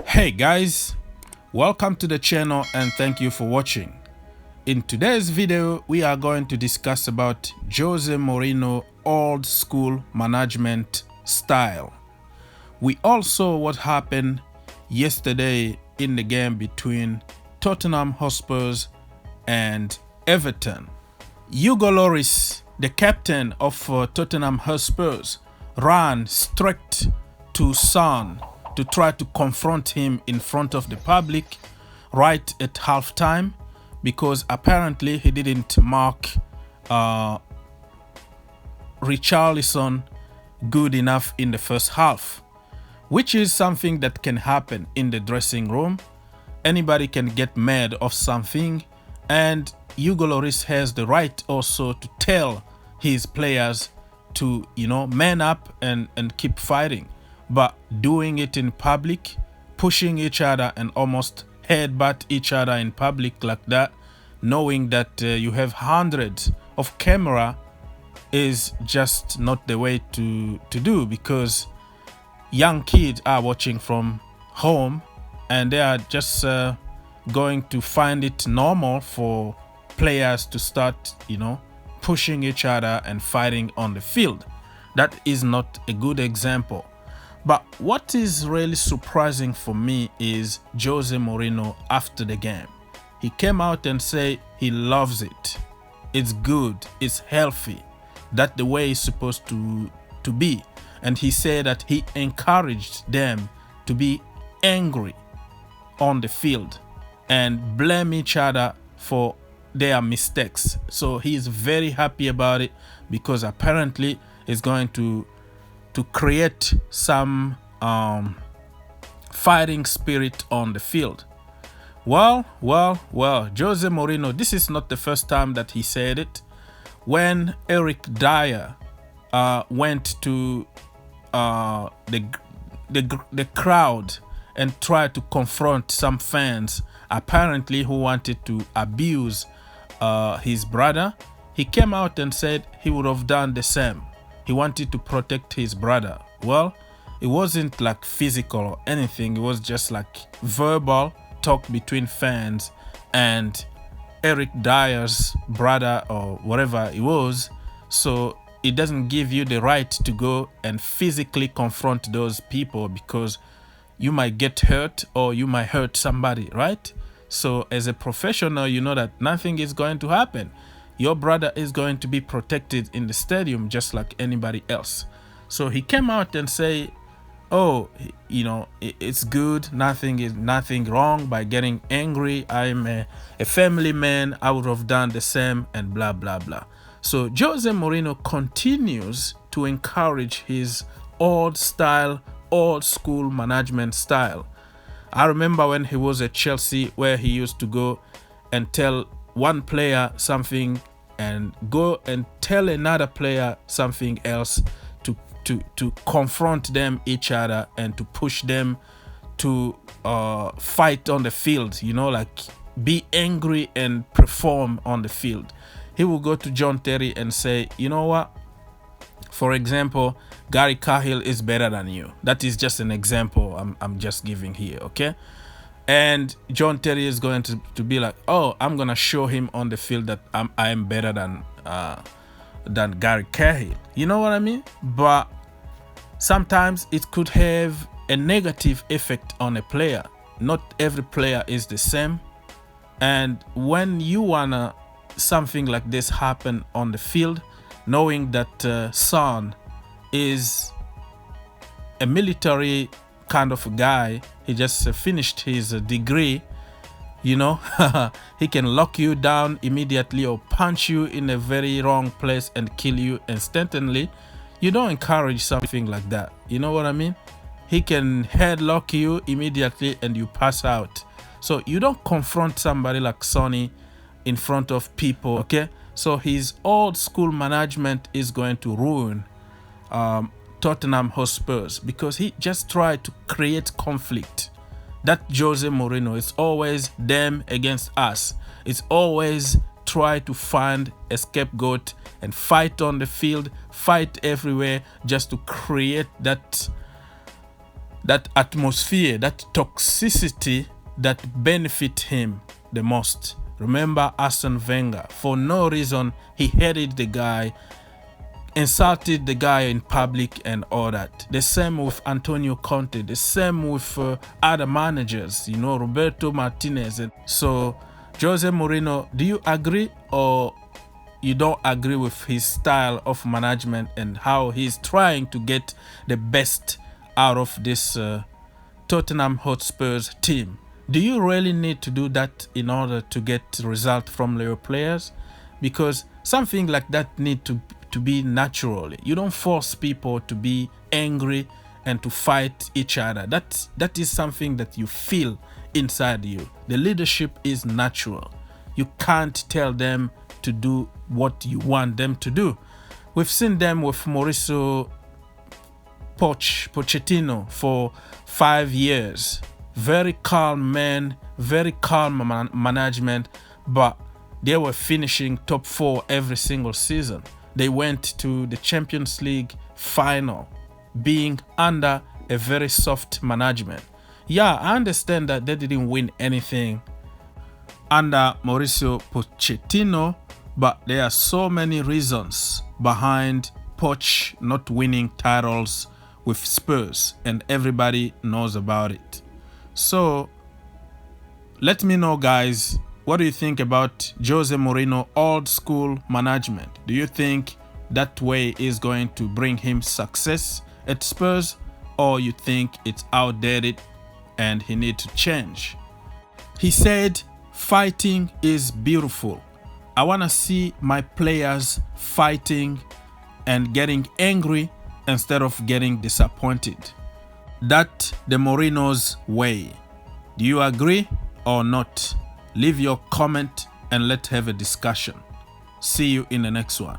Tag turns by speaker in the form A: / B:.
A: Hey guys, welcome to the channel and thank you for watching. In today's video, we are going to discuss about Jose Mourinho old school management style. We all saw what happened yesterday in the game between Tottenham Hotspurs and Everton. Hugo Lloris, the captain of Tottenham Hotspurs, ran straight to Son to try to confront him in front of the public right at halftime, because apparently he didn't mark Richarlison good enough in the first half, which is something that can happen in the dressing room. Anybody can get mad of something, and Hugo Lloris has the right also to tell his players to, man up and keep fighting. But doing it in public, pushing each other and almost headbutt each other in public like that, knowing that you have hundreds of camera, is just not the way to do, because young kids are watching from home and they are just going to find it normal for players to start, pushing each other and fighting on the field. That is not a good example. But what is really surprising for me is Jose Mourinho after the game. He came out and said he loves it. It's good. It's healthy. That's the way it's supposed to be. And he said that he encouraged them to be angry on the field and blame each other for their mistakes. So he's very happy about it, because apparently it's going to create some fighting spirit on the field. Well, Jose Mourinho, this is not the first time that he said it. When Eric Dyer went to the crowd and tried to confront some fans, apparently who wanted to abuse his brother, he came out and said he would have done the same. He wanted to protect his brother. Well, it wasn't like physical or anything. It was just like verbal talk between fans and Eric Dyer's brother or whatever it was. So it doesn't give you the right to go and physically confront those people, because you might get hurt or you might hurt somebody, right? So as a professional, you know that nothing is going to happen. Your brother is going to be protected in the stadium just like anybody else. So he came out and say, oh, it's good. Nothing wrong by getting angry. I'm a family man. I would have done the same, and blah, blah, blah. So Jose Mourinho continues to encourage his old school management style. I remember when he was at Chelsea, where he used to go and tell one player something and go and tell another player something else to confront them each other and to push them to fight on the field, like be angry and perform on the field. He will go to John Terry and say, you know what, for example, Gary Cahill is better than you. That is just an example I'm just giving here, okay? And John Terry is going to be like, oh, I'm going to show him on the field that I am better than Gary Cahill. You know what I mean? But sometimes it could have a negative effect on a player. Not every player is the same. And when you want something like this happen on the field, knowing that Son is a military kind of a guy, he just finished his degree, he can lock you down immediately or punch you in a very wrong place and kill you instantly. You don't encourage something like that. You know what I mean? He can headlock you immediately and you pass out. So you don't confront somebody like Sonny in front of people, okay? So his old school management is going to ruin Tottenham Hotspurs, because he just tried to create conflict. That Jose Mourinho, it's always them against us. It's always try to find a scapegoat and fight on the field, fight everywhere, just to create that that atmosphere, that toxicity that benefit him the most. Remember Arsene Wenger, for no reason he hated the guy, insulted the guy in public and all that. The same with Antonio Conte, the same with other managers, you know, Roberto Martinez. So Jose Mourinho, do you agree or you don't agree with his style of management and how he's trying to get the best out of this Tottenham Hotspurs team? Do you really need to do that in order to get result from your players? Because something like that need to be natural. You don't force people to be angry and to fight each other. That is something that you feel inside you. The leadership is natural. You can't tell them to do what you want them to do. We've seen them with Mauricio Pochettino for 5 years. Very calm man, very calm management, but they were finishing top 4 every single season. They went to the Champions League final, being under a very soft management. Yeah, I understand that they didn't win anything under Mauricio Pochettino, but there are so many reasons behind Poch not winning titles with Spurs, and everybody knows about it. So let me know, guys, what do you think about Jose Mourinho old school management? Do you think that way is going to bring him success at Spurs, or you think it's outdated and he needs to change? He said, fighting is beautiful. I want to see my players fighting and getting angry instead of getting disappointed. That's the Mourinho's way. Do you agree or not? Leave your comment and let's have a discussion. See you in the next one.